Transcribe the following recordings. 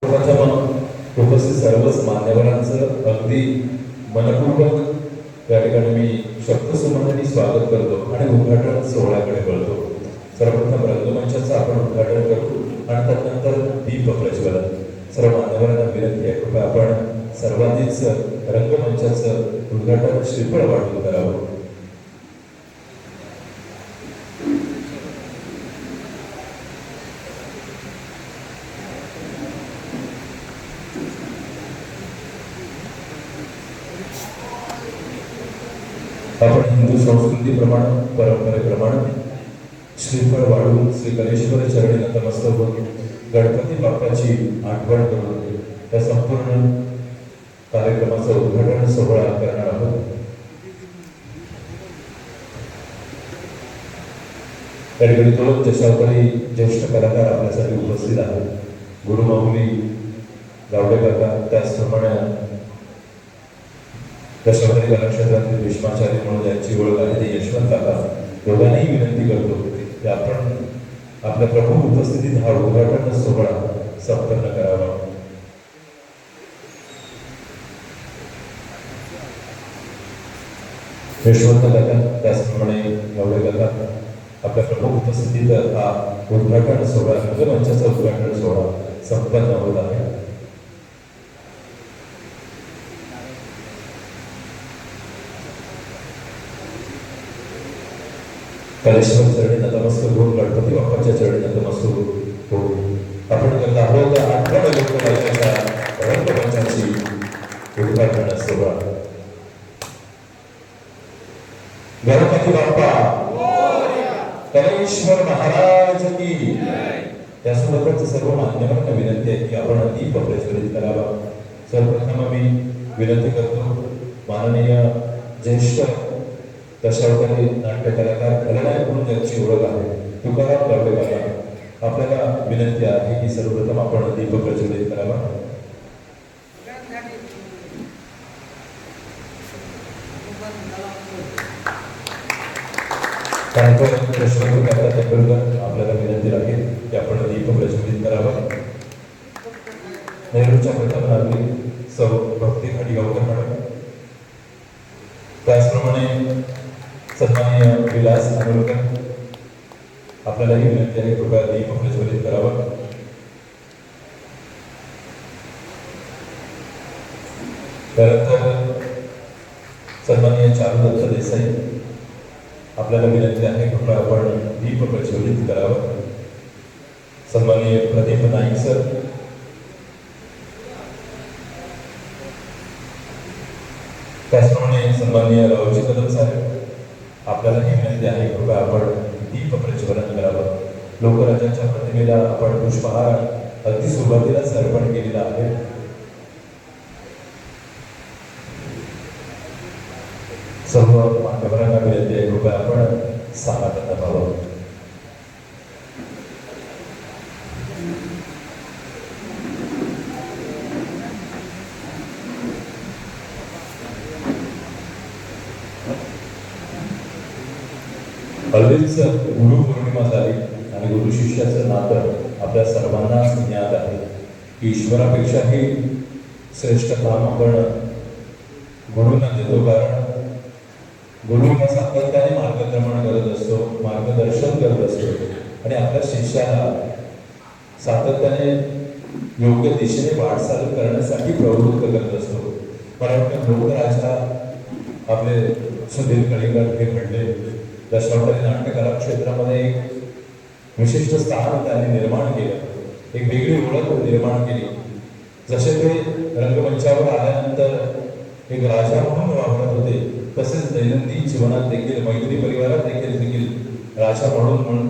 उपस्थित सर्वच मान्यवरांचं अगदी मनपूर्वक या ठिकाणी मी शब्दसुमनाने स्वागत करतो आणि उद्घाटन सोहळ्याकडे वळतो. सर्वप्रथम रंगमंचाचं आपण उद्घाटन करू आणि त्यानंतर दीप प्रज्वलन. सर्व मान्यवरांना विनंती आहे, कृपया आपण सर्वांनीच रंगमंचाचं उद्घाटन श्रीफळ वाढवून करावं. आपण हिंदू संस्कृतीप्रमाणे परंपरेप्रमाणे श्रीफळ वाढवून श्री गणेश्वर चरणी नतमस्तक होऊन गणपती बाप्पाची आठवण करून या संपूर्ण कार्यक्रमाचं उद्घाटन सोहळा करणार आहोत. त्या ठिकाणी दोन दशावतारी ज्येष्ठ कलाकार आपल्यासाठी उपस्थित आहेत. गुरुमाऊली गावडे काका, त्याचप्रमाणे दशावतारी कलाक्षेत्रातील भीष्माचार्य म्हणून ज्यांची ओळख आहे ते यशवंत काका. दोघांनाही विनंती करतो की आपण आपल्या प्रमुख उपस्थितीत हा उद्घाटन सोहळा संपन्न करावा. यशवंत काका, त्याचप्रमाणे गावडे काका आपल्या प्रमुख उपस्थितीत हा उद्घाटन सोहळा, रंगमंचाचा उद्घाटन सोहळा संपन्न होत आहे. गणेश्वर चरणी नतमस्तक होऊन गणपती बाप्पाच्या चरणी नतमस्तक होऊन आपण करत आहोत आठवण लोकवाहिनीच्या रंगमंचाची उद्घाटन सोहळा. गणपती बाप्पा गणेश्वर महाराज की. त्यासोबतच सर्व मान्यवरांना विनंती आहे की आपण दीप प्रज्वलित करावा. सर्वप्रथम मी विनंती करतो माननीय ज्येष्ठ दशावतारी नाट्य कलाकार, खलनायक म्हणून ज्यांची ओळख आहे, तुकाराम गावडे काका, आपल्याला विनंती आहे की सर्वप्रथम आपण दीप प्रज्वलित करावा. आपल्याला विनंती राहील की आपण दीप प्रज्वलित करावा. नेहरूच्या प्रथम नागरिक सौ भक्ती खडीगावकर मॅडम, त्याचप्रमाणे सन्माननीय विलास आंदोलकर, आपल्यालाही विनंती आहे कृपया दीप प्रज्वलित करावा. त्यानंतर सन्माननीय चारू दत्त देसाई, आपल्याला विनंती आहे कृपया आपण दीप प्रज्वलित करावा. सन्माननीय प्रदीप नाईक सर, त्याचप्रमाणे सन्माननीय रावजी कदम साहेब, आपल्यालाही विनंती आहे कृपया आपण दीप प्रज्वलन करावं. लोकराजाच्या प्रतिमेला आपण पुष्पहार अगदी सुरुवातीलाच अर्पण केलेला आहे. सर्व मान्यवरांना विनंती आहे कृपया आपण सामान्य व्हावं. हल्लीच गुरुपौर्णिमा झाली आणि गुरु शिष्याचं नातं आपल्या सर्वांना ज्ञात आहे की ईश्वरापेक्षाही श्रेष्ठ काम आपण गुरुंना देतो. कारण गुरुंना सातत्याने मार्गक्रमण करत असतो, मार्गदर्शन करत असतो आणि आपल्या शिष्याला सातत्याने योग्य दिशेने वाटचाल करण्यासाठी प्रवृत्त करत असतो. मला वाटतं लोकराजा आपले सुधीर कलिंगड हे घडले. दशावतारी नाट्य कला क्षेत्रामध्ये एक विशिष्ट स्थान त्यांनी निर्माण केलं, एक वेगळी ओळख निर्माण केली. जसे ते रंगमंचावर आल्यानंतर एक राजा म्हणून वावरत होते, तसेच दैनंदिन जीवनात देखील, मैत्री परिवारात देखील राजा म्हणून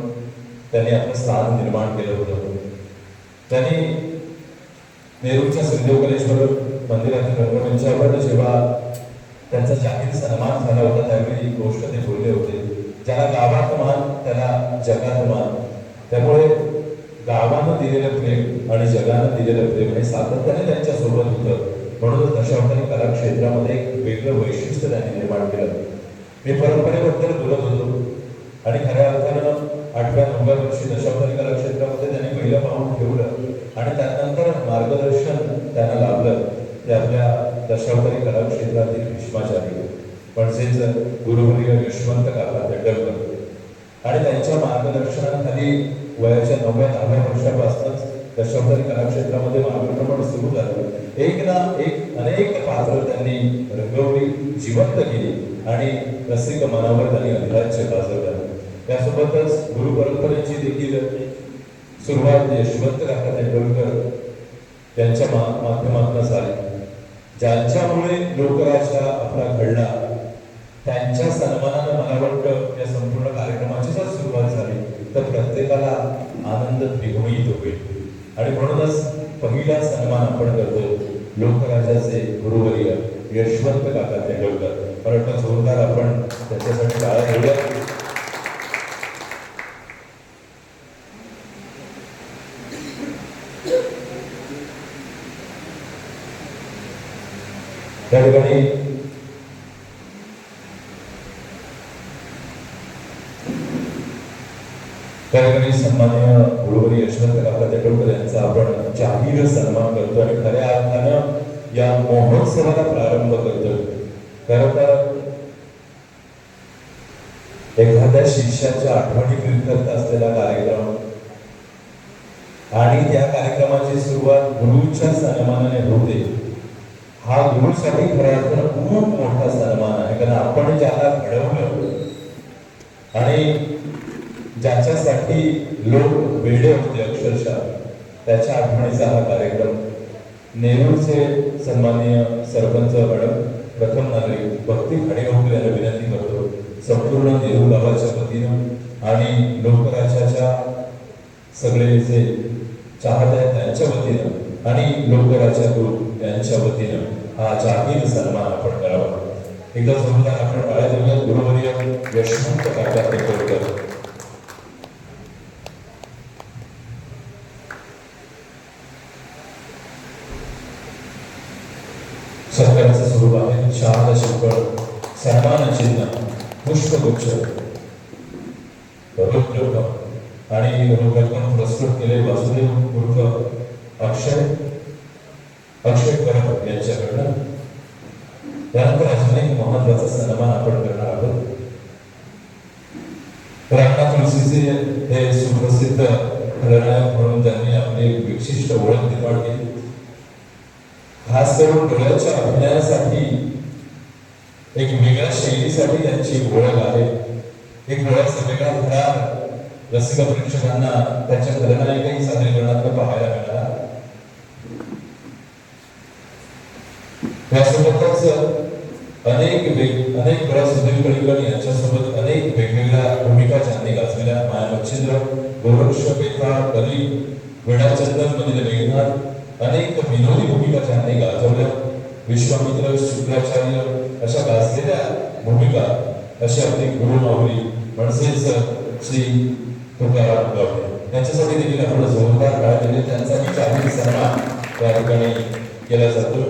त्यांनी आपलं स्थान निर्माण केलं होतं. त्यांनी नेहरूच्या सिंधुकलेश्वर मंदिरातील रंगमंचावर जेव्हा त्यांचा जाहीर सन्मान झाला होता त्यावेळी एक गोष्ट ते बोलले होते, ज्याला गावात मान त्याला जगात मान. त्यामुळे गावानं दिलेलं प्रेम आणि जगानं दिलेलं प्रेम हे सातत्याने त्यांच्या सोबत होतं. म्हणून दशावतारी कला क्षेत्रामध्ये एक वेगळं वैशिष्ट्य त्यांनी निर्माण केलं. मी परंपरेबद्दल बोलत होतो आणि खऱ्या अर्थानं 8व्या 9व्या वर्षी दशावतारी कला क्षेत्रामध्ये त्यांनी पहिलं पाऊल ठेवलं आणि त्यानंतर मार्ग मार्गदर्शन त्यांना लाभलं ते आपल्या दशावतारी कला क्षेत्रातील भीष्माचार्य म्हणजेच गुरुवर्य यशवंत काका तेंडुलकर आणि त्यांच्या मार्गदर्शनाखाली वयाच्या 9व्या-10व्या वर्षापासूनच दशावतारी कलाक्षेत्रामध्ये मार्गक्रमण सुरू झालं। एक ना एक अनेक पात्र त्यांनी रंगवली, जिवंत केली आणि रसिक मनावर त्यांनी अधिराज्य गाजवलं। त्यासोबतच गुरु परंपरेची देखील सुरुवात यशवंत काका तेंडुलकर त्यांच्या माध्यमातून झाली, ज्यांच्यामुळे लोकराज्य आपला घडला। त्यांच्या सन्मानानं मला वाटतं या संपूर्ण कार्यक्रमाची जर सुरुवात झाली तर प्रत्येकाला आनंद द्विगुणित होईल आणि म्हणूनच पहिला सन्मान आपण करतो लोकराज्याचे गुरुवर्य यशवंत काका तेंडुलकर। मला वाटतं जोरदार आपण त्याच्यासाठी टाळ्या ठेवूया। त्या ठिकाणी सन्माननीय गुरुवर्य यशवंत काका तेंडुलकर यांचा आपण जाहीर सन्मान करतो आणि खऱ्या अर्थानं या महोत्सवाला प्रारंभ करतो। खरं तर एखाद्या शिष्याच्या आठवणी प्रीत्यर्थ असलेला कार्यक्रम आणि त्या कार्यक्रमाची सुरुवात गुरुच्या सन्मानाने होते, हा गुरुसाठी खऱ्या अर्थानं खूप मोठा सन्मान आहे। कारण आपण ज्याला घडवलं आणि ज्याच्यासाठी लोक वेडे होते अक्षरशः, त्याच्या आठवणीचा हा कार्यक्रम। नेरूळचे सन्माननीय सरपंच मॅडम, प्रथम नागरिक भक्ती खाडेगावकर यांना विनंती करतो संपूर्ण नेरूळ गावाच्या वतीनं आणि लोकराज्याच्या सगळे जे चाहते आहेत त्यांच्या वतीनं आणि लोकराज्य ग्रुप यांच्या वतीनं हा जाहीर सन्मान आपण करावा। एकदा जोरदार आपण टाळ्या देऊया गुरुवर्य यशवंत काका तेंडुलकर। सत्काराचं स्वरूप आहे शाल शुक्र सन्मान चिन्ह पुष्पगुच्छ रोख रक्कम आणि रोख रक्कम पुरस्कृत केले वासुदेव उर्फ अक्षय करप यांच्याकडनं। त्यानंतर अजून एक महत्वाचा सन्मान आपण करणार आहोत। राणा तुळशीचे हे सुप्रसिद्ध खलनायक म्हणून त्यांनी आपली विशिष्ट ओळख निर्माण केली। खास करून डोळ्याच्या अभिनयासाठी एक वेगळ्या शैलीसाठी त्यांची ओळख आहे। एक डोळ्याचा वेगळा थरार रसिक प्रेक्षकांना त्यांच्या खलनायकही सादरीकरणात पाहायला मिळाला। त्यासोबतच अनेक वेळा सुधीर कळीकर यांच्यासोबत अनेक वेगवेगळ्या भूमिका ज्यांनी गाजवल्या। माया मच्छिंद्र, गोरक्ष, बेताळ, कली, विणाचंदन मधील मेघनाथ, अनेक विनोदी भूमिका ज्यांनी गाजवल्या। विश्वामित्र, शुक्राचार्य अशा गाजलेल्या भूमिका अशी आपली गुरुमाऊली म्हणजेच श्री तुकाराम गावडे यांच्यासाठी देखील आपण जोरदार टाळ्या दिले। त्यांचाही जाहीर सन्मान या ठिकाणी केला जातो।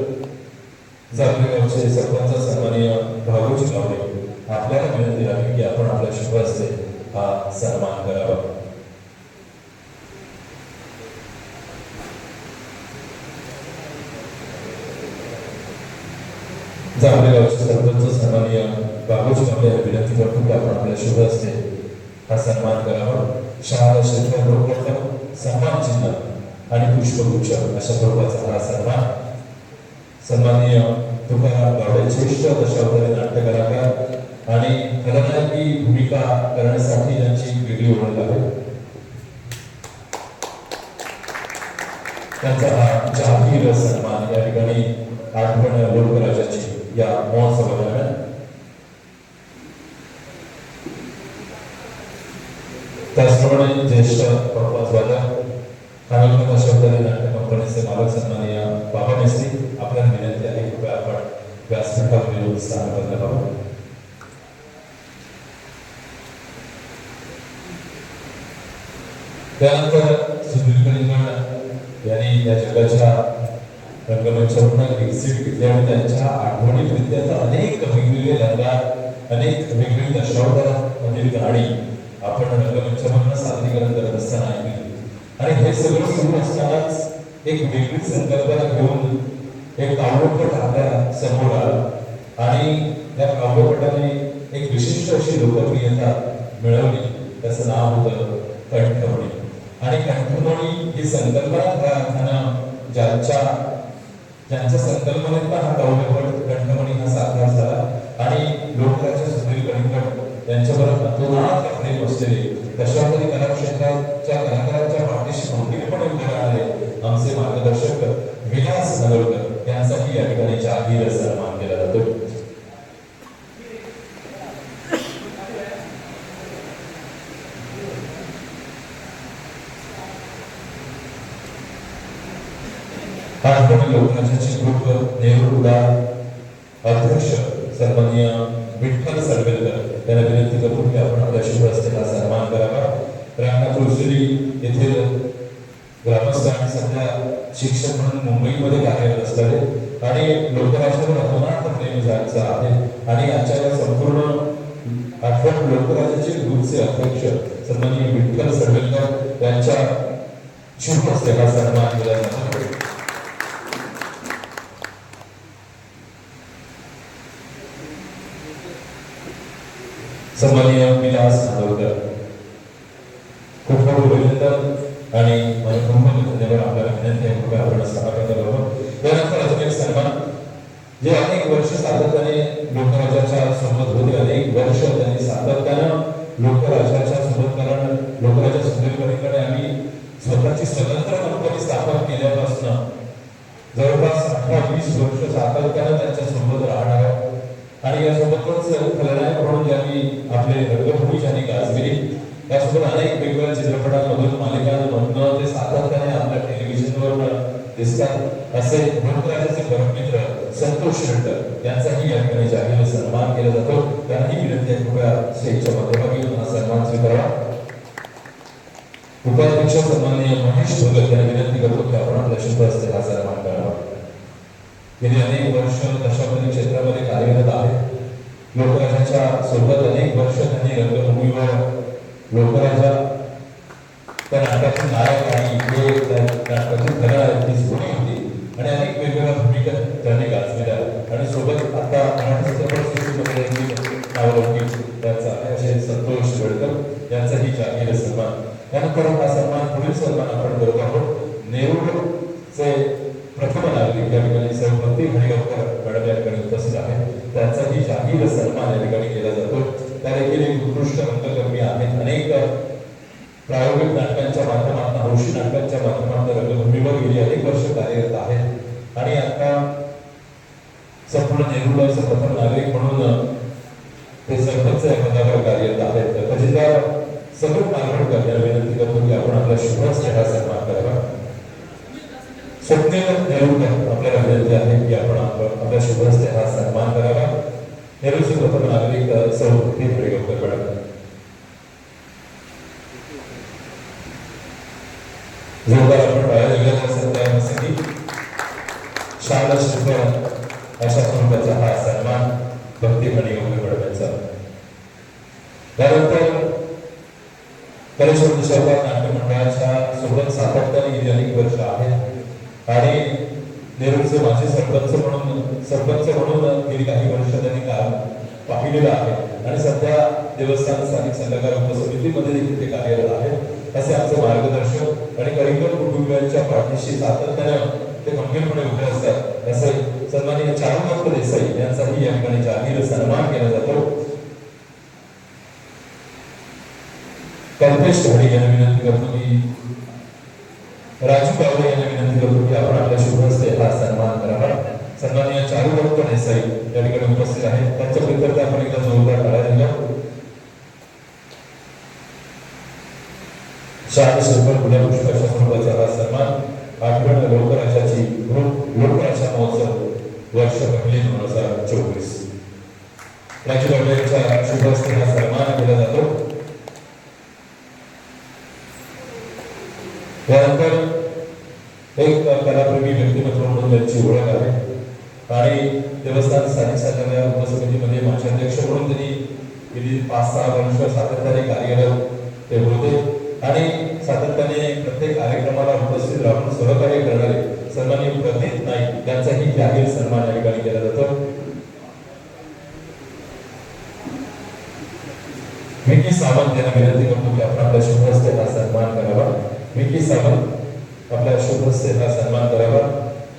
जागृतीचे सरपंच सन्माननीय भागोजी गावडे आपल्याला विनंती आहे की आपण आपल्या शुभ हस्ते हा सन्मान करावा। जागृतीचे सरपंच सन्माननीय भागोजी गावडे विनंती करतो की आपण आपल्या शुभ हस्ते हा सन्मान करावा। शाल शुक्र रोख रक्कम सन्मान चिन्ह आणि पुष्पगुच्छ अशा स्वरूपाचा हा सन्मान सन्माननीय तुकाराम गावडे ज्येष्ठ दशावतारी नाट्य कलाकार आणि खलनायकी भूमिका करण्यासाठी त्यांची वेगळी ओळख आहे। त्यांचा हा जाहीर सन्मान या ठिकाणी आठवण लोकराज्याची या महोत्सवादरम्यान। त्याचप्रमाणे ज्येष्ठ वादक खानोलकर दशावतारी नाट्य कंपनीचे मालक सन्माननीय बाबा मेस्त्री आपल्याला विनंती आहे की आपण व्यासपीठावर येऊन स्थान बदलायला हवं। त्यानंतर सुधीर कळीकर यांनी या जगाच्या रंगमंचावरून एक्झिट घेतली आणि त्यांच्या आठवणी प्रीत्यर्थ अनेक वेगवेगळे रंगात अनेक वेगवेगळ्या दशावतारामधील गाणी आपण रंगमंचावरून सादरीकरण करत असताना ऐकली आणि हे सगळं सुरू असतानाच एक वेगळी संकल्पना घेऊन एक काव्यपट आपल्या समोर आला आणि त्या काव्यपटाने एक विशिष्ट अशी लोकप्रियता मिळवली. त्याचं नाव होतं कंठमणी. आणि कंठमणी ही संकल्पना त्या अर्थानं ज्यांच्या संकल्पनेत हा काव्यपट कंठमणी हा साकार झाला आणि लोकराज्य सुधीर कणिकर यांच्याबरोबर अतोनात प्रेम असलेले दशावतारी कला क्षेत्राच्या कलाकारांच्या पाठीशी खंबीरपणे उभे राहणारे आमचे मार्गदर्शक विलास नगरकर यांचाही या ठिकाणी जाहीर सन्मान केला जातो. आठवणी लोकराज्याचे ग्रुप नेहरू अध्यक्ष सन्माननीय विठ्ठल सरवेलकर यांना विनंती करतो की आपण आपल्या शुभ हस्ते सन्मान करावा. रांगणा तुळशी येथील ग्रामस्थ आणि सध्या शिक्षक म्हणून मुंबईमध्ये कार्यरत असणारे आणि लोकराज्यावर अतोनात प्रेम झालेलं आहे आणि आजच्या या संपूर्ण आठवण लोकराज्याचे ग्रुपचे अध्यक्ष सन्माननीय विठ्ठल सरवेलकर यांच्या शुभ हस्ते हा सन्मान केला जातो. सन्माननीय विलास नागवकर खूप खूप अभिनंदन आणि धन्यवाद. आपल्याला विनंती आहे की आपण सहकार्य करावं. त्यानंतर अजून एक सन्मान जे अनेक वर्ष सातत्याने लोकराज्याच्या सोबत होते. अनेक वर्ष त्यांनी सातत्यानं लोकराज्याच्या सोबत कारण लोकराज्य सुधीरकडे आम्ही स्वतःची स्वतंत्र कंपनी स्थापन केल्यापासून जवळपास 18-20 वर्ष सातत्यानं त्यांच्या सोबत राहणार आणि यासोबतच खलनायक म्हणून ज्यांनी आपले रंगभूमी ज्यांनी गाजविली त्यासोबत अनेक वेगवेगळ्या चित्रपटांमधून मालिकांमधून ते सातत्याने आपल्या टेलिव्हिजनवर दिसतात असे लोकराज्याचे परममित्र संतोष शेट्टर यांचाही या ठिकाणी जाहीर सन्मान केला जातो. त्यांनाही विनंती आहे कृपया स्टेजच्या मध्यभागी येऊन हा सन्मान स्वीकारावा. उपाध्यक्ष सन्माननीय महेश भगत यांना विनंती करतो की आपण आपल्या शुभ हस्ते हा सन्मान करावा. गेली अनेक वर्ष दशावतारी क्षेत्रामध्ये कार्यरत आहे. लोकराज्याच्या सोबत अनेक वर्ष त्यांनी रंगभूमीवर लोकराजा त्या नाटकातील नायक आणि त्या नाटकाची खलनायक ही जोडी होती आणि अनेक वेगवेगळ्या भूमिका त्यांनी गाजविल्या आणि सोबत आता मराठी चित्रपटसृष्टीमध्ये नावलौकिक त्यांचा असे संतोष वेळकर यांचाही जाहीर सन्मान. त्यानंतर हा सन्मान पुढील सन्मान आपण करत आहोत. नेरूळचे प्रथम नागरिक या ठिकाणी सहभक्ती हरिगावकर मॅडम या ठिकाणी उपस्थित आहे. त्यांचाही जाहीर सन्मान या ठिकाणी केला जातो. त्या देखील एक उत्कृष्ट रंगकर्मी आहेत. अनेक प्रायोगिक नाटकांच्या माध्यमातून हौशी नाटकांच्या माध्यमातून रंगभूमीवर गेली अनेक वर्ष कार्यरत आहेत आणि आता संपूर्ण नेरूळचे प्रथम नागरिक म्हणून ते सरपंच या पदावर कार्यरत आहेत. खजिनदार सगळं मालवणकर यांना विनंती करतो की आपण आपल्या शुभ हस्ते हा सन्मान करावा. स्वप्नील नेरूळकर आपल्याला विनंती आहे की आपण आपल्या शुभ हस्ते हा सन्मान करावा. नेरूळचे प्रथम नागरिक सहभक्ती हरिगावकर मॅडम. जोरदार आपण पाया दिलेला असेल त्यासाठी शाळा शिकवण अशा स्वरूपाचा हा सन्मान भक्ती हरिगावकर मॅडम यांचा. त्यानंतर कलेश्वर दशावतार नाट्य मंडळाच्या सोबत सातत्याने गेली अनेक वर्ष आहेत आणि नेरूळचे माजी सरपंच म्हणून गेली काही वर्ष त्यांनी काम पाहिलेलं आहे आणि सध्या देवस्थान स्थानिक सल्लागार उपसमितीमध्ये देखील ते कार्यरत आहेत. असे आमचे मार्गदर्शक आणि कणिकर कुटुंबियांच्या पाठीशी सातत्यानं ते खंबीरपणे उभे असतात. असे सन्माननीय चारुदत्त देसाई यांचाही या ठिकाणी जाहीर सन्मान केला जातो. कल्पेश ढाडी यांना विनंती करतो की राजू गावडे यांना विनंती करतो की आपण आपल्या शुभ हस्ते हा सन्मान करावा. सन्माननीय चारुदत्त देसाई या ठिकाणी उपस्थित आहेत. त्यांच्या प्रित्यर्थ आपण एकदा जोरदार टाळ्या दिल्या. शाळा शिल्पर गुलाबपुष्प अशा स्वरूपाचा हा सन्मान आठवण लोकराज्याची लोकराजा महोत्सव वर्ष पहिले 2024 राजू गावडे यांच्या शुभ हस्ते हा सन्मान केला जातो. त्यानंतर एक कलाप्रेमी व्यक्तिमत्व म्हणून त्यांची ओळख आहे आणि देवस्थान स्थानिक सल्लागार उपसमितीमध्ये माजी अध्यक्ष म्हणून त्यांनी गेली 5-6 वर्ष सातत्याने कार्यरत ते होते आणि सातत्याने प्रत्येक कार्यक्रमाला उपस्थित राहून सहकार्य करणारे सन्माननीय प्रदीप नाईक यांचाही जाहीर सन्मान या ठिकाणी केला जातो. विकी सावंत यांना विनंती करतो की आपण आपल्या शुभ हस्ते हा सन्मान करावा. विकी सावंत आपल्या शुभ हस्ते हा सन्मान करावा.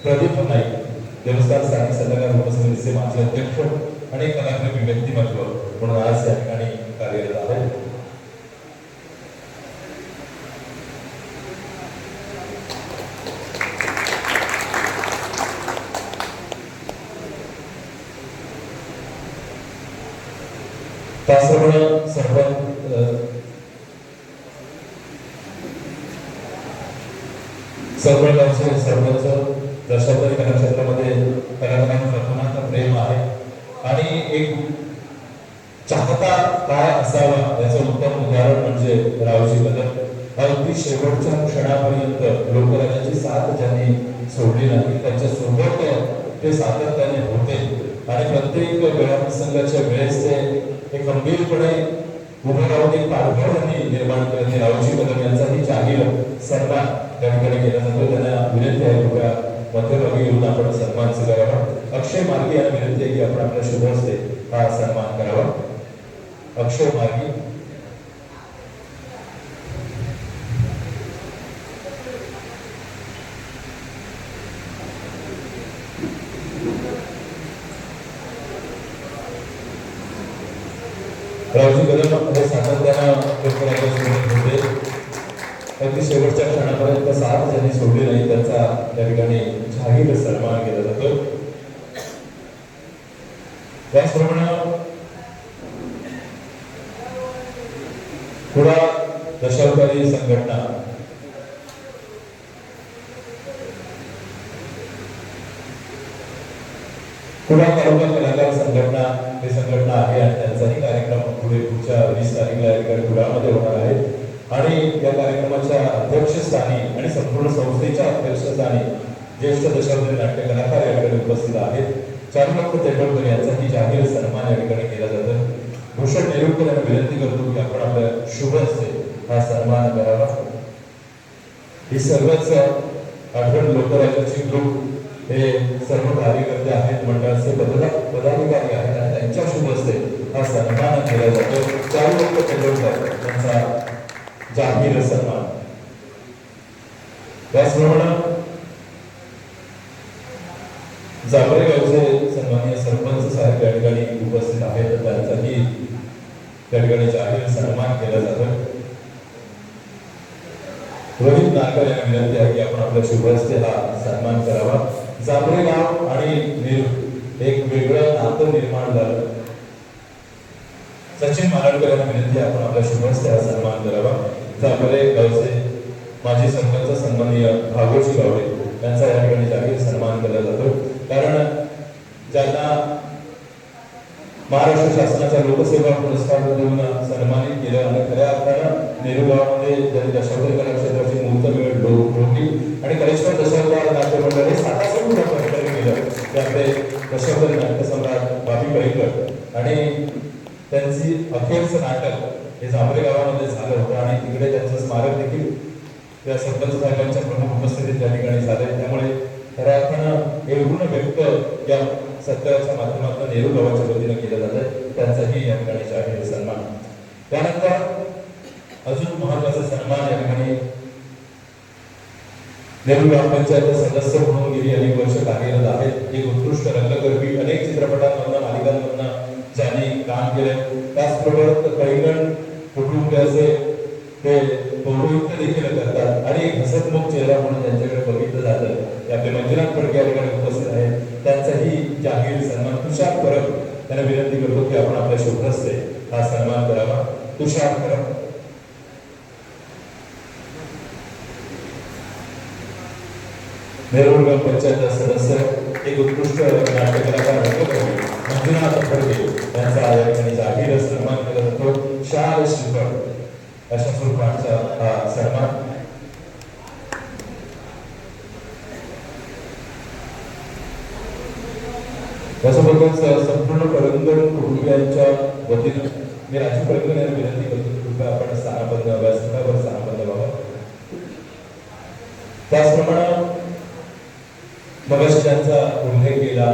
प्रदीप नाईक देवस्थान स्थानिक सल्लागार उपसमितीचे माजी अध्यक्ष आणि कलाप्रेमी व्यक्तिमत्व म्हणून आज या ठिकाणी कार्यरत आहेत. त्याचप्रमाणे सरपंच दशावतारी कलाक्षेत्रामध्ये कलाकारांना रत्नाचा प्रेम आहे आणि एक चाहता काय असावा याचं उत्तम उदाहरण म्हणजे रावजी कदम. अगदी शेवटच्या क्षणापर्यंत लोकराजाची साथ ज्यांनी सोडली नाही त्यांच्या सोबत ते सातत्याने होते आणि प्रत्येक वेळाप्रसंगाच्या वेळेस ते गंभीरपणे उभं राहून एक पाठबळ त्यांनी निर्माण केले. रावजी कदम यांचाही जाहीर सन्मान त्या ठिकाणी केला जातो. त्यांना विनंती आहे कृपया मध्यभागी येऊन आपण सन्मान स्वीकारावा. अक्षय मार्गी यांना विनंती आहे की आपण आपल्या शुभ हस्ते हा सन्मान करावा. अक्षय मार्गी रावजी कदम हे सातत्यानं होते. अगदी शेवटच्या क्षणापर्यंत साथ ज्यांनी सोडली नाही त्यांचा त्या ठिकाणी जाहीर सन्मान केला जातो. त्याचप्रमाणे कुडा दशावतारी संघटना कुडा तालुका कलाकार संघटना ही संघटना आहे आणि त्यांचाही कार्यक्रम पुढच्या 20 तारखेला या ठिकाणी कुडामध्ये होणार आहे आणि या कार्यक्रमाच्या अध्यक्षस्थानी आणि संपूर्ण संस्थेच्या अध्यक्षस्थानी ज्येष्ठ दशावतारी नाट्य कलाकार या ठिकाणी उपस्थित आहेत. चारुलक्ष तेंडुलकर यांचाही जाहीर सन्मान या ठिकाणी केला जातो. भूषण नेरुरकर यांना विनंती करतो की आपण आपल्या शुभ हस्ते हा सन्मान करावा. ही सर्वच आठवण लोकराजाची ग्रुप हे सर्व कार्यकर्ते आहेत, मंडळाचे पदाधिकारी आहेत आणि त्यांच्या शुभ हस्ते हा सन्मान केला जातो. चारुलक्ष तेंडुलकर यांचा जाहीर सन्मान. त्याचप्रमाणे जांभरे गावचे सन्माननीय सरपंच साहेब या ठिकाणी उपस्थित आहेत. त्यांचाही त्या ठिकाणी जाहीर सन्मान केला जातो. रोहित नारकर यांना विनंती आहे की आपण आपल्या शुभ हस्ते हा सन्मान करावा. जांभरे गाव आणि नेरूर एक वेगळं नातं निर्माण झालं. सचिन मारडकर यांना विनंती आहे आपण आपल्या शुभ हस्ते हा सन्मान करावा. जांभरे गावचे माजी सरपंच सन्माननीय भागोजी गावडे यांचा या ठिकाणी जाहीर सन्मान केला जातो. कारण ज्यांना महाराष्ट्र शासनाचा लोकसेवा पुरस्कार देऊन सन्मानित केलं आणि खऱ्या अर्थानं नेहरू गावामध्ये ज्यांनी दशावतारी कलाक्षेत्राची मूर्तमेळ रोवली आणि कलेश्वर दशावतार नाट्य मंडळ हे सातासमोर केलं. त्यामध्ये दशावतारी नाट्यसम्राट बाबी कळीकर आणि त्यांची अखेरचं नाटक हे जांभरे गावामध्ये झालं होतं आणि तिकडे त्यांचं स्मारक देखील त्या सरपंच साहेबांच्या प्रमुख उपस्थितीत त्या ठिकाणी झाले. त्यामुळे खऱ्या अर्थानं हे ऋण व्यक्त या सत्काराच्या माध्यमातून नेहरू गावाच्या वतीनं केलं जातं. त्यांचाही या ठिकाणी जाहीर सन्मान. त्यानंतर अजून महत्वाचा सन्मान या ठिकाणी नेहरू ग्रामपंचायत सदस्य म्हणून गेली अनेक वर्ष कार्यरत आहेत. एक उत्कृष्ट रंगकर्मी, अनेक चित्रपटांमधून मालिकांमधून ज्यांनी काम केले. त्याचबरोबर कलिंगड कुटुंबाचे ते पौरोहित्य देखील करतात आणि एक हसतमुख चेहरा म्हणून त्यांच्याकडे बघितलं जातं. ते आपले मंजुनाथ फडके या ठिकाणी उपस्थित आहेत. त्यांचाही जाहीर सन्मान. तुषार परब त्यांना विनंती करतो की आपण आपल्या शुभ हस्ते हा सन्मान करावा. तुषार परब नेरूर ग्रामपंचायत सदस्य, एक उत्कृष्ट नाट्य कलाकार मंजुनाथ फडके यांचा या ठिकाणी जाहीर सन्मान केला जातो. शाल श्रीफळ अशा स्वरूपाचा हा सन्मान. त्यासोबतच संपूर्ण करंगड कुटुंबियांच्या वतीनं मी राजू करंगड यांना विनंती करतो की कृपया आपण स्थानाबद्ध व्यासपीठावर स्थानाबद्ध व्हावं. मगाशी त्यांचा उल्लेख केला,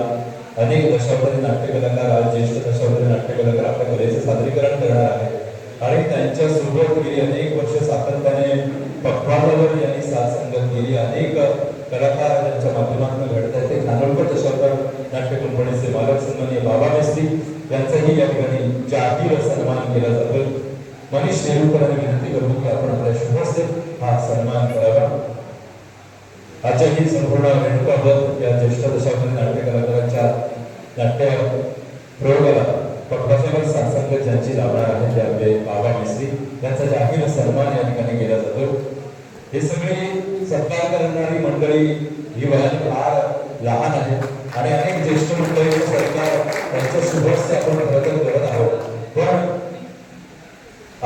अनेक दशावतारी नाट्य कलाकार, आज ज्येष्ठ दशावतारी नाट्य कलाकार आपल्या कलेचे सादरीकरण करणार आहेत आणि त्यांच्या सोबत गेली अनेक वर्ष सातत्याने पखवाजावर यांनी साथ संगत केली. अनेक कलाकार त्यांच्या माध्यमातून घडत आहेत. ते खानोलकर दशावतार नाट्य कंपनीचे मालक सन्माननीय बाबा मेस्त्री यांचाही या ठिकाणी जाहीर सन्मान केला जातो. मनीष नेहरूकरांनी विनंती करतो की आपण आपल्या शुभ हस्ते हा सन्मान करावा. आजच्या ही संपूर्ण रेणुकाबद्ध या ज्येष्ठ दशावतारी नाट्य कलाकारांच्या नाट्य प्रयोगाला पखवाजावर साथ संगत ज्यांची लावणार आहे ते आपले बाबा मेस्त्री त्यांचा जाहीर सन्मान या ठिकाणी केला जातो. हे सगळे सत्कार करणारी मंडळी ही वयाने फार लहान आहे आणि अनेक ज्येष्ठ मंडळींचा सत्कार त्यांच्या शुभ हस्ते आपण खरं तर करत आहोत. पण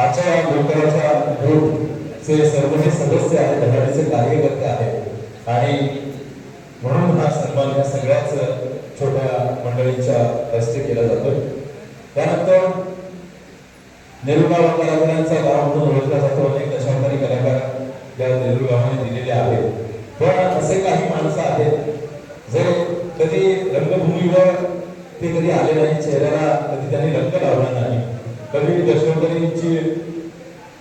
आजच्या लोकांच्या ग्रुपचे सर्व जे सदस्य आहेत, धडाडीचे कार्यकर्ते आहेत आणि म्हणून हा सन्मान या सगळ्याच छोट्या मंडळींच्या हस्ते केला जातो. त्यानंतर नेरुगाव कलाकारांचा गाव म्हणून ओळखला जातो. अनेक दशावतारी कलाकार या नेरूळ गावाने दिलेले आहेत. पण असे काही माणसं आहेत जे कधी रंगभूमीवर ते कधी आले नाही, चेहऱ्याला कधी त्यांनी रंग लावला नाही, कधी दशावतारींची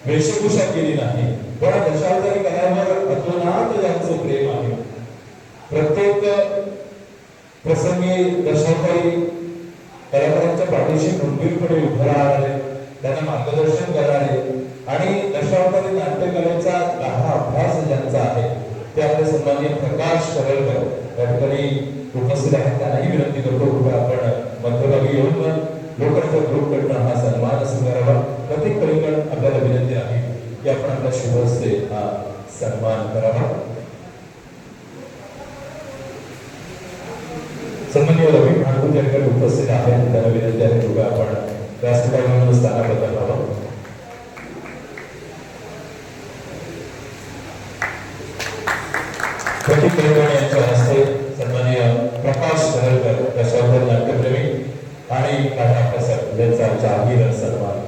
वेशभूषा केली नाही, पण दशावतारी कलांवर अतोनात ज्यांचं प्रेम आहे. प्रत्येक प्रसंगी दशावतारी कलाकारांच्या पाठीशी गंभीरपणे उभं राहणारे, त्यांना मार्गदर्शन करणारे आणि दशावतारी नाट्यकलेचा हा अभ्यास ज्यांचा आहे ते आपले सन्माननीय प्रकाश करलकर या ठिकाणी उपस्थित आहेत. त्यांनाही विनंती करतो की आपण मध्यभागी येऊन लोकांच्या ग्रुपकडनं हा सन्मान स्वीकारावा. प्रत्येक कलीकडून आपल्याला विनंती आहे की आपण आपल्या शुभ हस्ते हा सन्मान करावा. सन्माननीय रवी मांडगुळ या ठिकाणी उपस्थित आहेत. त्यांना विनंती आहे की आपण व्यासपीठावर स्थानापन्न करावं. प्रतीक कलिंगण यांच्या हस्ते सन्माननीय प्रकाश करलकर दशावतारी नाट्यप्रेमी आणि काढा प्रसाद यांचा जाहीर सन्मान.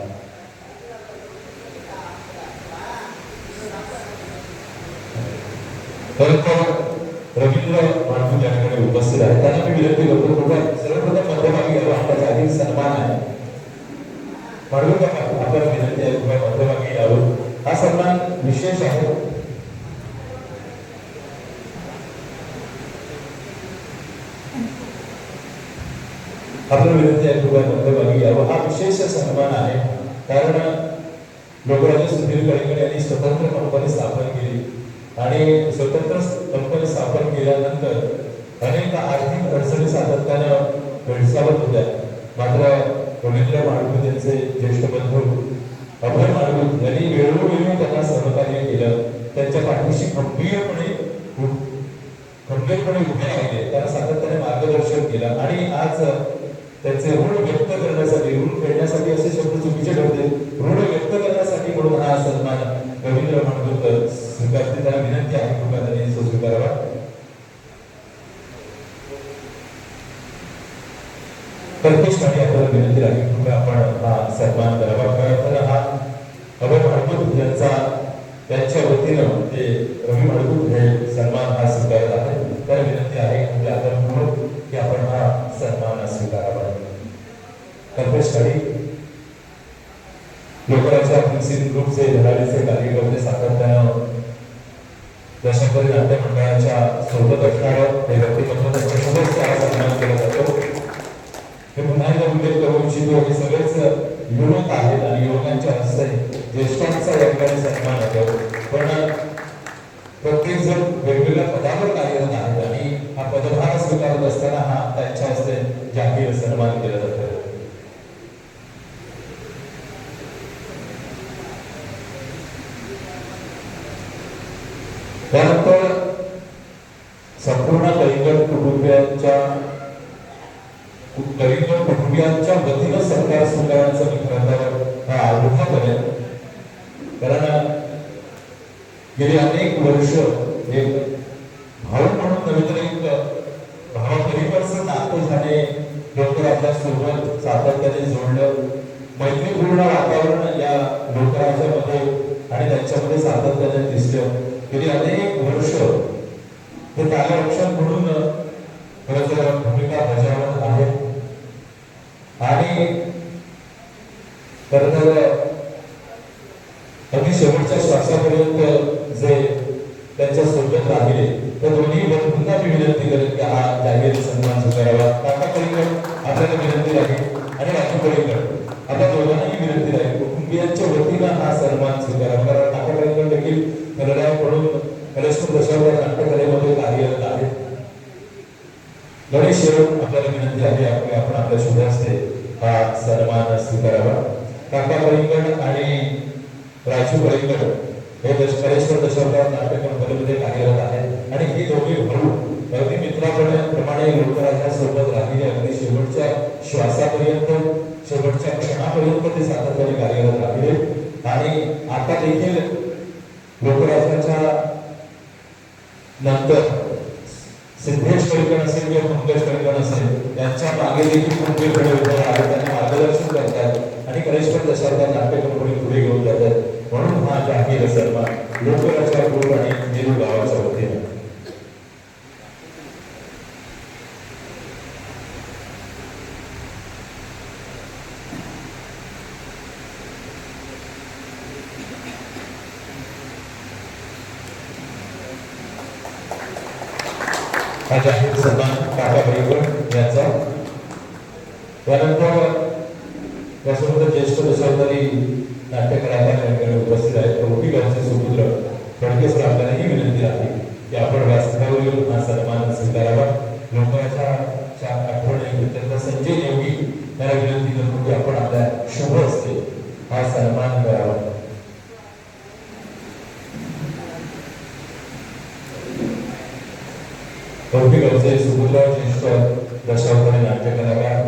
रवींद्र मांडगुळ या ठिकाणी उपस्थित आहेत. त्यांना मी विनंती करतो सर्वप्रथम मध्यभागी यावं. आपला जाहीर सन्मान आहे. मांडगुळ आपल्याला विनंती आहे मध्यभागी यावं. हा सन्मान विशेष आहे. आपल्याला विनंती आहे मध्यभागी यावं. हा विशेष सन्मान आहे कारण लोकराजे सुधीर कलिंगण यांनी स्वतंत्र कंपनी स्थापन केली आणि स्वतंत्र कंपनी स्थापन केल्यानंतर अनेक आर्थिक अडचणी सातत्यानं भेडसावत होत्या. मात्र रवींद्र मांडगुळ यांचे ज्येष्ठ बंधू अभय मांडगुळ यांनी वेळोवेळी त्यांना सहकार्य केलं. त्यांच्या पाठीशी खंबीरपणे उभे राहिले, त्यांना सातत्याने मार्गदर्शन केलं आणि आज त्यांचे ऋण व्यक्त करण्यासाठी, ऋण फेडण्यासाठी असे शब्द चुकीचे ठरते, ऋण व्यक्त करण्यासाठी म्हणून हा सन्मान रवींद्र मांडगुळ स्वीकारते. त्यांना विनंती आहे कृपया त्यांनी तो स्वीकारावा. प्रत्येकाने आपल्याला विनंती आहे कृपया आपण हा सन्मान करावा. खरं हा अभय मांडगुळ यांचा त्यांच्या वतीनं ते रवी मांडगुळ हे सन्मान हा स्वीकारत आहे. त्याला विनंती आहे की आपण हा सन्मान स्वीकारावा. कल्पेश खडी लोकराच्या फिल्म ग्रुपचे धडाडीचे कार्यकर्ते सातत्यानं दशावतारी नाट्य मंडळाच्या सोबत असणारं हे व्यक्तिमत्व त्यांच्या सोबत हा सन्मान केला जातो. हे पुन्हा एकदा उल्लेख करू इच्छितो की सगळेच युवक आहेत आणि युवकांच्या हस्ते ज्येष्ठांचा या ठिकाणी सन्मान होतो. पण प्रत्येक जण वेगवेगळ्या पदावर कार्यरत आहेत आणि हा पदभार स्वीकारत असताना हा त्यांच्या हस्ते जाहीर सन्मान केला जातो. त्यानंतर संपूर्ण कलिंगण कुटुंबियांच्या वतीनं सरकार स्वीकारण्याचा मी खरं हा आग्रह करेन. कारण गेली अनेक वर्ष एक भाऊ म्हणून नव्हे तर एक भावापरीवरचं नातं झाले. लोक आपल्या सोबत सातत्याने जोडलं. मैत्रीपूर्ण वातावरण या लोकराज्या मध्ये आणि त्यांच्यामध्ये सातत्याने दिसलं. गेली अनेक वर्ष ते तालरक्षक म्हणून गणेश येऊन आपल्याला विनंती आहे आपण आपल्या शुभ हस्ते हा सन्मान स्वीकारावा. काका परिंगण आणि राजू परिंगण हे परेश्वर दशावतार नाट्य कंपनीमध्ये कार्यरत आहेत आणि ही दोघे भाऊ अगदी मित्राप्रमाणे लोकराजासोबत राहिलेले अगदी शेवटच्या श्वासापर्यंत शेवटच्या क्षणापर्यंत ते सातत्याने कार्यरत राहिले आणि आता देखील लोकराजाच्या नंतर सिद्धेश परिगण असेल किंवा पंकज परिगण असेल त्यांच्या मागे देखील खूप वेळ उभे आहेत, त्यांना मार्गदर्शन करतात आणि परेश्वर दशावतार नाट्य कंपनी पुढे घेऊन जातात. म्हणून हा जाहीर सन्मान लोकराजा ग्रुप आणि नेहरू गावाच्या वतीने. हा जाहीर सन्मान काका परिंगण यांचा. त्यानंतर त्यासोबत ज्येष्ठ दशावतारी नाट्य कलाकार उपस्थित आहेत. कवठी गावचे सुपुत्र फडकेसर आपल्याला ही विनंती आहे की आपण व्यासपीठावर येऊन हा सन्मान स्वीकारावा. लोकांच्या आठवणी संजय नेवगी याला विनंती करतो की आपण आपल्या शुभ हस्ते हा सन्मान करावा. कवठी गावचे सुपुत्र ज्येष्ठ दशावतारी नाट्य कलाकार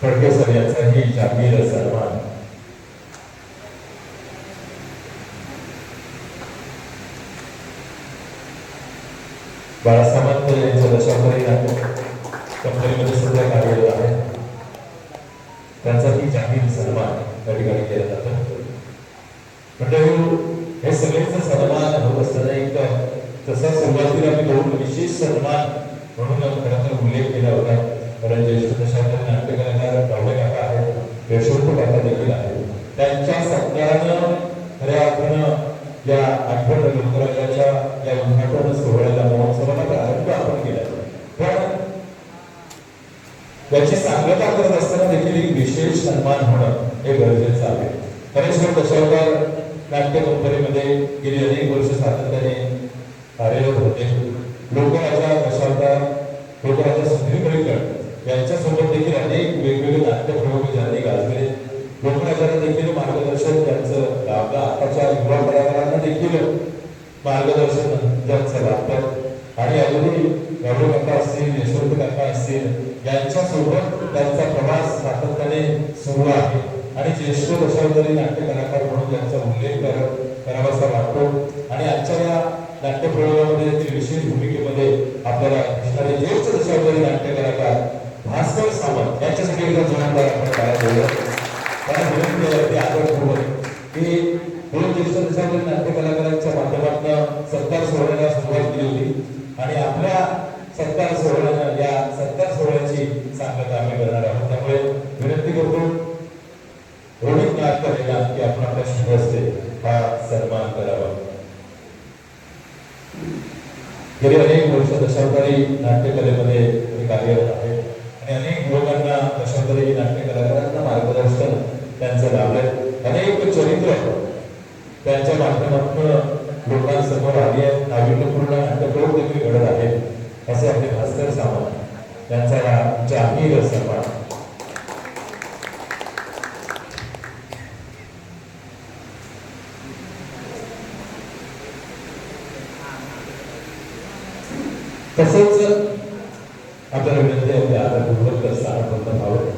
फडकेसर यांचाही जाहीर सन्मान. बाळासाहेब यांच्या दशावतारी नाट्य कंपनीमध्ये सध्या कार्यरत आहे, त्यांचाही जाहीर सन्मान त्या ठिकाणी केला जातो. म्हणजे हे सगळेच सन्मान होत असताना एक तसा सुरुवातीला मी दोन विशेष सन्मान म्हणून खरं तर उल्लेख केला होता. कारण ज्येष्ठ दशावतारी नाट्य कलाकार गावडे काका आहेत, यशवंत काका देखील आहेत. त्यांच्या सत्कारानं खऱ्या अर्थानं या आठवण लोकराजाच्या या उद्घाटन सोहळ्याला महोत्सवाला प्रारंभ आपण केला. पण याची सांगता करत असताना देखील एक विशेष सन्मान होणं हे गरजेचं आहे. परेश्वर दशावतार नाट्य कंपनीमध्ये गेली अनेक वर्ष सातत्याने कार्यरत होते. लोकराजा दशावतार लोकराजा सुधीर परिकर यांच्यासोबत देखील अनेक वेगवेगळे नाट्यप्रयोग ज्यांनी गाजले. लोकराजाला देखील मार्गदर्शन त्यांचं लाभलं. आताच्या युवा कलाकारांना देखील मार्गदर्शन ज्यांचं लाभतं आणि अगदी गावडे काका असतील, यशवंत काका असतील यांच्यासोबत त्यांचा प्रवास सातत्याने सुरू आहे आणि ज्येष्ठ दशावतारी नाट्य कलाकार म्हणून त्यांचा उल्लेख करावासा वाटतो. आणि आजच्या या नाट्यप्रयोगामध्ये विशेष भूमिकेमध्ये आपल्याला दिसणारे ज्येष्ठ दशावतारी नाट्य कलाकार भास्कर सावंत यांच्यासाठी एकदा जोरदार आपण काय बोलूया. मला विनंती आदरपूर्वक की दोन ज्येष्ठ दशावतारी नाट्य कलाकारांच्या माध्यमातून सत्कार सोहळ्याला सुरुवात केली होती आणि आपल्या सत्कार सोहळ्यानं या सत्कार सोहळ्याची सांगता आम्ही करणार आहोत. त्यामुळे विनंती करतो रोहित नाटकर यांना की आपण आपल्या शुभ हस्ते हा सन्मान करावा. गेली अनेक वर्ष दशावतारी नाट्यकलेमध्ये कार्यरत आहे आणि अनेक लोकांना दशावतारी नाट्य कलाकारांना मार्गदर्शन त्यांचं लाभलंय. अनेक चरित्र त्यांच्या माध्यमातून लोकांसमोर आली आहे. नाविन्यपूर्ण नाट्यप्रयोग देखील घडत आहे. असे आपले भास्कर सावंत यांचा जाहीर सन्मान. तसंच आपल्याला विनंती आहे आदरपूर्वक स्थानापन्न व्हावं.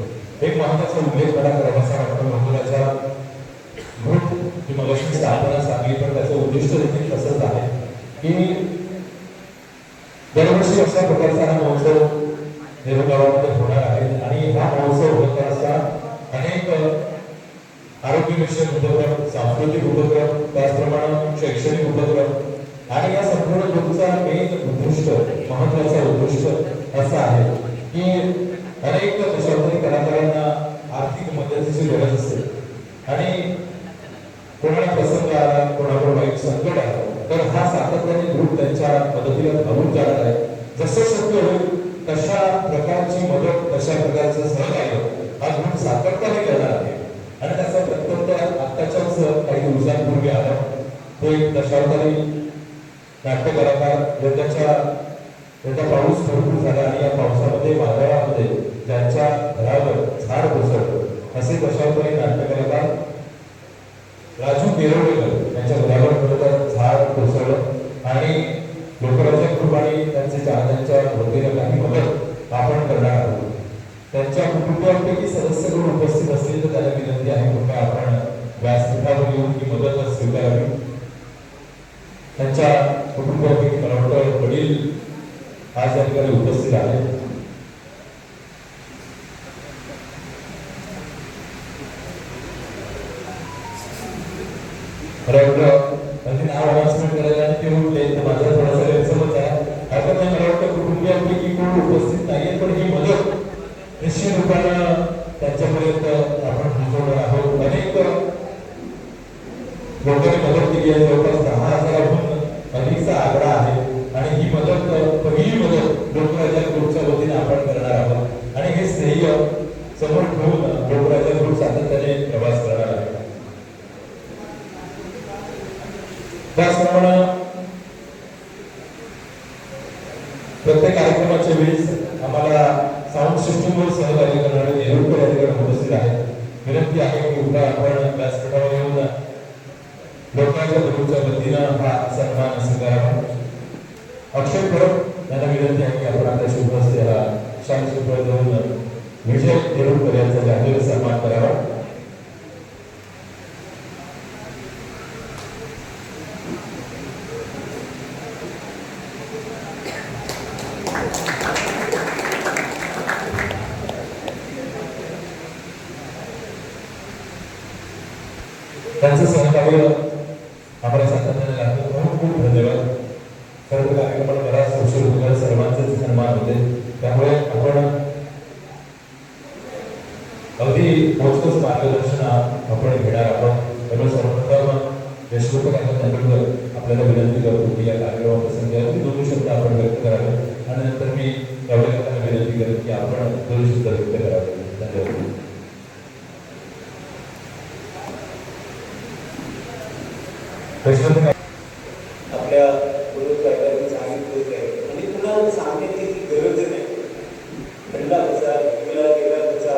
एक महत्वाचा उल्लेख मला करावासा वाटतो. मंदिराच्या ग्रुप जी मगाशी स्थापना सांगली पण त्याचं उद्दिष्ट देखील तसंच आहे की दरवर्षी अशा प्रकारचा हा महोत्सव नेहरू गावामध्ये होणार आहे आणि हा महोत्सव होत असताना अनेक आरोग्यविषयक उपक्रम, सांस्कृतिक उपक्रम, त्याचप्रमाणे शैक्षणिक उपक्रम आणि या संपूर्ण ग्रुपचा मेन उद्दिष्ट महत्वाचा उद्दिष्ट असा आहे की अनेक दशावतारी कलाकारांना आर्थिक मदतीची गरज असते आणि कोणाला प्रसंग आला, कोणावर वाईट संकट आलं तर हा सातत्याने ग्रुप त्यांच्या मदतीला धावून जाणार आहे. जसं शक्य होईल तशा प्रकारची मदत, तशा प्रकारचं सहकार्य हा ग्रुप सातत्याने करणार आहे आणि त्याचा प्रत्यंतर आत्ताच्याच काही दिवसांपूर्वी आला. तो एक दशावतारी नाट्य कलाकार त्याच्या त्याचा पाऊस भरपूर झाला आणि या पावसामध्ये वादळामध्ये ज्यांच्या घरावर झाड कोसळलं असे दशावतारी नाट्यकलाकार राजू पेरवडेकर यांच्या घरावर बरोबर झाड कोसळलं आणि लोकराज्य कृपाने त्यांचे चाहत्यांच्या वतीने काही मदत आपण करणार आहोत. त्यांच्या कुटुंबापैकी सदस्यगण उपस्थित असतील तर त्याला विनंती आहे कृपया आपण व्यासपीठावर येऊन ही मदत स्वीकारावी. त्यांच्या कुटुंबापैकी मला वाटतं वडील आज या ठिकाणी उपस्थित आहेत. मला वाटतं त्यांनी नाव अनाउन्समेंट करायला आणि ते उठले तर माझा थोडासा गैरसमज आहे. आता मला वाटतं कुटुंबियांपैकी कोण उपस्थित नाहीये पण ही मदत निश्चित रूपानं त्यांच्यापर्यंत आपण पोहोचवणार आहोत. अनेक लोकांनी मदत केली आहे. जवळपास 10,000हून अधिकचा आकडा आहे आणि ही मदत पहिली मदत लोकराज्य ग्रुपच्या वतीने आपण करणार आहोत आणि हे श्रेय समोर ठेवून लोकराज्य ग्रुप सातत्याने प्रवास करणार आहे. त्याचप्रमाणे प्रत्येक कार्यक्रमाच्या वेळेस आम्हाला साऊंड सिस्टीमवर सहकार्य करणारे देवकर अधिकारी उपस्थित आहेत. विनंती आहे की उद्या आपण व्यासपीठावर येऊन लोकांच्या गुरुच्या वतीनं हा सन्मान स्वीकारावा. अक्षय परब यांना विनंती आहे की आपण आपल्या शुभ हस्ते हा शाल सुपर देऊन विजय देवकर यांचा जाहीर सन्मान करावा. त्यांचं सहकार्य आम्हाला सातत्याने लागतं. खूप खूप धन्यवाद. खरं तर कार्यक्रमाला बराच सोशल मीडिया सर्वांचेच सन्मान होते त्यामुळे आपण अगदी मोजकंच मार्गदर्शन आपण घेणार आहोत. त्यामुळे सर्वप्रथम देशमुख तेंडुलकर आपल्याला विनंती करतो की या कार्यक्रमाप्रसंगी अगदी 2 शब्द आपण व्यक्त करावे आणि नंतर मी एवढ्या लोकांना विनंती करेन की आपण 2 शब्द व्यक्त करावे. धन्यवाद. आपल्या गुरुसाहेबांनी सांगितलं आहे आणि पुन्हा सांगण्याची गरज नाही. घडला कसा गेला कसा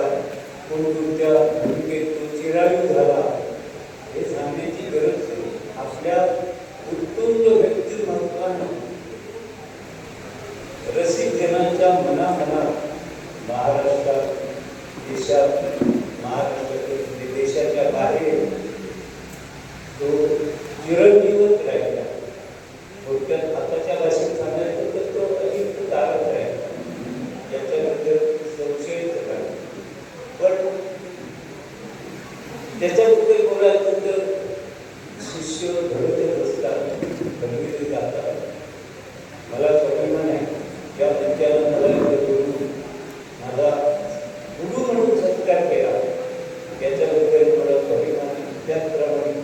कोण तुमच्या भूमिकेत चिरायू झाला हे सांगण्याची गरज नाही. आपल्या उत्तुंग व्यक्तिमत्वानं रसिक जनांच्या मनामनात महाराष्ट्रात देशात महाराष्ट्रात देशाच्या बाहेर तो चिरंजीवच राहिला. थोडक्यात आताच्या भाषेत सांगायचं तर तो अधिक तारच राहिला याच्याबद्दल संशयच नाही. पण त्याच्याबद्दल बोलायचं तर शिष्य घडतच असतात, घडविले जातात. मला स्वाभिमान आहे या मंचाला मला माझा गुरु म्हणून सत्कार केला याच्याबद्दल मला स्वाभिमान आहे. त्याचप्रमाणे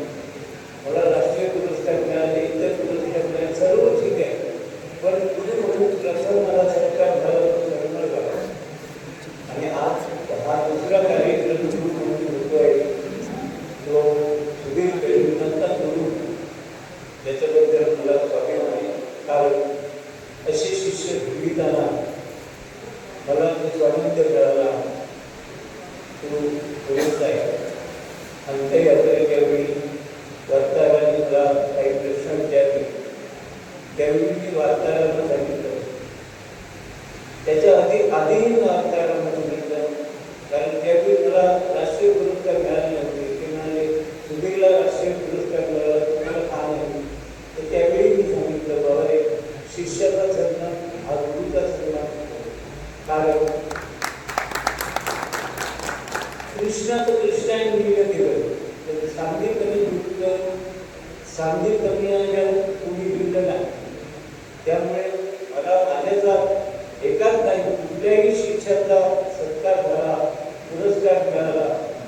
मला राष्ट्रीय पुरस्कार मिळाले, इतर पुरस्कार मिळाले, सर्व ठीक आहे. पण गुरु म्हणून प्रथम मला सत्कार झाला तो निर्मळ झाला आणि आज हा दुसरा कार्यक्रम गुरु म्हणून होतोय तो सुधीर पेरवडेकर गुरु त्याच्याबद्दल मला स्वाभिमान आहे. कारण असे शिष्य घडविताना मला जो स्वातंत्र्य मिळाला तो पुरेसा आहे. अंत्ययात्रेच्या वेळी वार्ताहरांनी मला काही प्रश्न विचारले त्यावेळी मी वार्ताहरांना सांगितलं. त्याच्या आधीही वार्ताहरांना सांगितलं कारण त्यावेळी मला राष्ट्रीय पुरस्कार मिळाले नव्हते. ते म्हणाले सुधीरला राष्ट्रीय पुरस्कार मिळाला तुम्हाला का नाही. तर त्यावेळी मी सांगितलं बाबा रे शिष्याचा सन्मान हा गुरुचा सन्मान. कारण कृष्णाचं कृष्णाने लिहिलं गेलं तर सांगलीकरण्याच्या कोणी लिहिलं नाही. त्यामुळे मला माझ्याचा एकाच नाही कुठल्याही शिक्षकाचा सत्कार झाला पुरस्कार मिळाला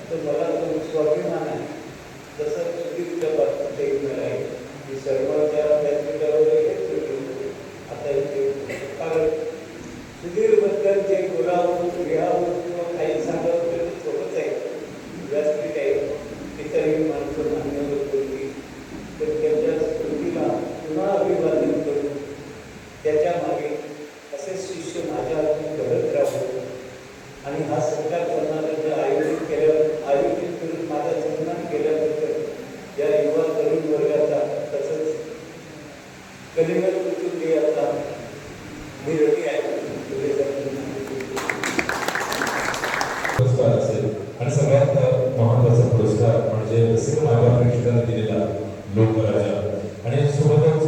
तर मला तो स्वाभिमान आहे. जसं सुधीरच्या बाबतीत मिळाले की सर्वांच्या व्यासपीठावर आता इथे कारण सुधीरबद्दल जे बोलावं लिहावं किंवा काही सांगावं तर सोबत आहे व्यासपीठ आहे. इतरही माणसं मान्यवर बोलली तर त्याच्या स्मृतीला पुन्हा अभिवादन करून त्याच्या मागे पुरस्कार असेल आणि सगळ्यात महत्त्वाचा पुरस्कार म्हणजे दसरे मायबाप प्रेक्षकांना दिलेला लोकराजा आणि सोबतच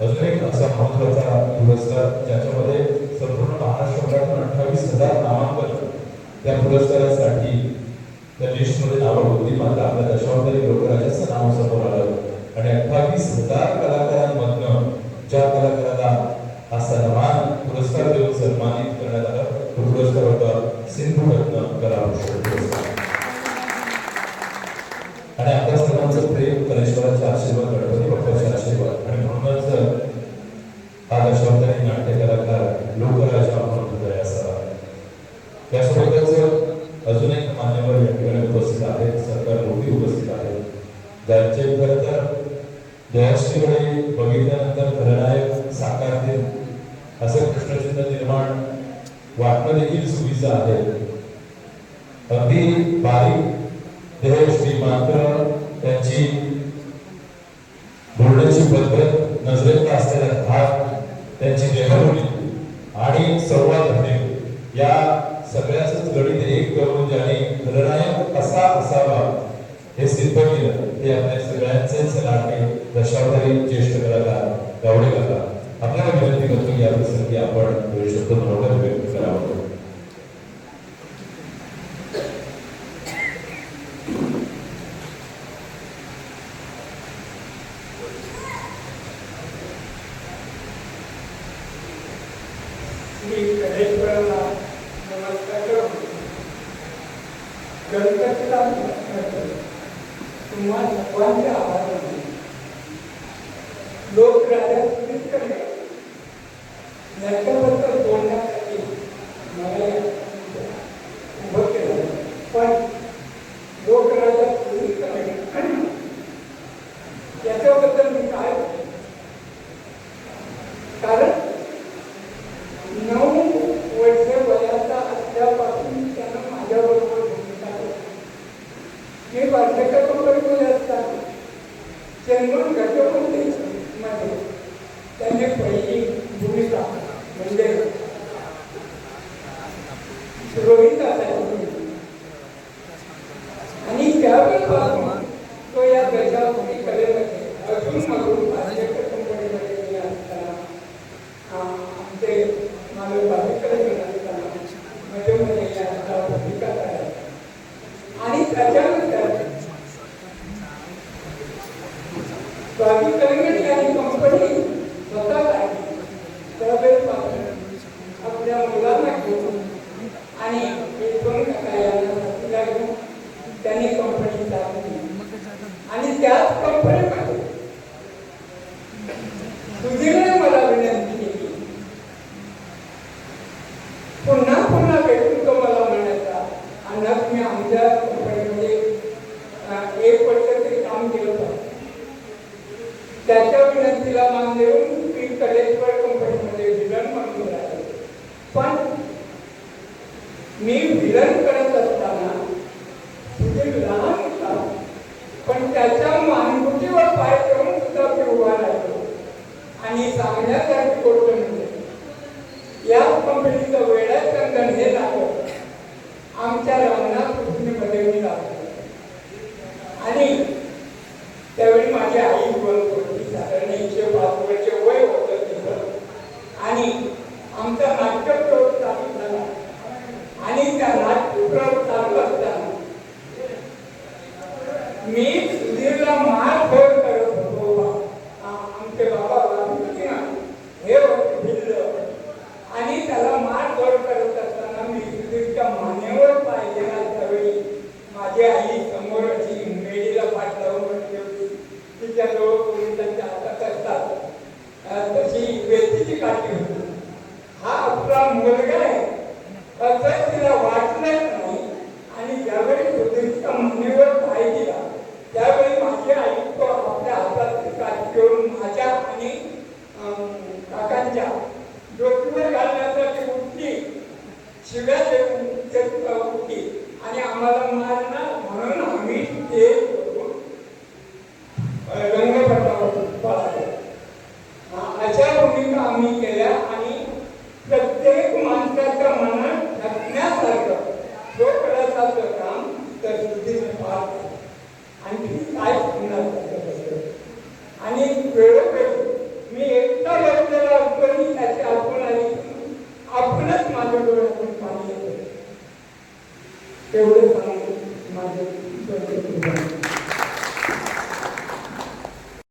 अजून एक असा महत्त्वाचा पुरस्कार ज्याच्यामध्ये संपूर्ण महाराष्ट्रातून 28,000 नामांकन त्या पुरस्कारासाठी त्या लिस्टमध्ये नावं होती. मात्र आपल्या दशावतारी लोकराजाचं नाव समोर आलं आणि 28,000 कलाकारांमधनं ज्या कलाकाराला हा सन्मान पुरस्कार देऊन सन्मानित करण्यात आला तो पुरस्कार होता सिंधुरत्न कलाभूषण पुरस्कार. आणि आपल्या सर्वांचं प्रेम कलेश्वराचे आशीर्वाद, गणपती बाप्पाचे आशीर्वाद आणि म्हणूनच हा दशावतारी नाट्य कलाकार लोकराजा म्हणून हृदय असावा. त्यासोबतच अजून एक मान्यवर या ठिकाणी उपस्थित आहेत, सरकार मोठी उपस्थित आहेत, ज्यांचे खरं तर जयश्रीकडे बघितल्यानंतर खलनायक साकारतील असं प्रश्नचिन्ह निर्माण वाटणं देखील चुकीचं आहे. अगदी बारीक जयश्री, मात्र त्यांची बोलण्याची पद्धत, नजरेत असलेला धाक, त्यांची देहबोली आणि संवाद या सगळ्याच गणित एक करून ज्याने खलनायक कसा असावा हे सिद्ध केलं ते आपल्या सगळ्यांचेच लाडके दशावतारी ज्येष्ठ कलाकार गावडे काका. आपल्याला विनंती करतो की या प्रसंगी आपण दोन शब्द मनोगत व्यक्त करावं. गणपतीला तुम्हा सर्वांचे आभार मानतो. लोकराजा सुनीत करणे याच्याबद्दल बोलण्यासाठी मला उभं केलं. पण लोकराजा सुनीत करणे याच्याबद्दल मी काय, कारण 9 वर्ष वयाचा असल्यापासून त्यानं माझ्याबरोबर मी वार्षिक कंपनीमध्ये असताना चेंबूर घटकमध्ये त्यांनी पहिली भूमिका म्हणजे रोहित असायची आणि त्यावेळेपासून तो या दशावतारी कलेमध्ये अजून मधून वार्षिक कंपनीमध्ये असताना आमचे मला बाधिकडे असताना मध्ये या भूमिका करायच्या आणि त्याच्यानंतर बाकी कलिंगडी आणि कंपनी स्वतः काढली. त्यावेळेपासून आपल्या मुलांना घेऊन आणि दोन काका घेऊन त्यांनी कंपनी चालवली आणि त्याच कंपनीमध्ये सुधीरने मला विनंती केली, पुन्हा पुन्हा भेटून तो मला म्हणायचा, आणि मी आमच्या कंपनीमध्ये 1 वर्ष तरी काम केलं पाहिजे. त्याच्या विनंतीला मान देऊन मी कलेश्वर कंपनीमध्ये विलन म्हणून राहिले. पण मी विलन करत असताना सुधीर लहान होता, पण त्याच्या मानगुटीवर पाय ठेवून सुद्धा मी उभा राहिलो. आणि सांगण्यासारखी गोष्ट म्हणजे या कंपनीचं वेळाचंदन हे झालं आमच्या रामनाथ पृथ्वीमध्ये मी लागलो. आणि त्यावेळी माझी आई जिवंत होती, साधारण 105 वर्ष वय होतं तिथं. आणि आमचा नाट्यप्रयोग चालू झाला आणि त्या नाट्यप्रयोग चालू असताना मी सुधीरला मारफोड करत होतो. आमचे बाबा हे भिल्ल आणि त्याला मारफोड करत असताना मी सुधीरच्या मानेवर पाय दिला. त्यावेळी माझी आई समोर अशी मेडीला पाठ लावून बसली होती. तिच्याजवळ पोलिसांच्या हातात असतात तशी वेचीची काठी होती. हा आपला मुलगा आहे असं तिला वाटलं नाही. आणि ज्यावेळी सुधीरच्या मानेवर पाय दिला त्यावेळी माझी आई तो आपल्या हातात काठी घेऊन माझ्या आणि काकांच्या डोक्यावर घालण्यासाठी उठली, शिव्या देऊन उठली आणि आम्हाला मारणार म्हणून आम्ही ते रंगपटावर पळालो. अशा भूमिका आम्ही केल्या आणि प्रत्येक एवढं सांगून माझं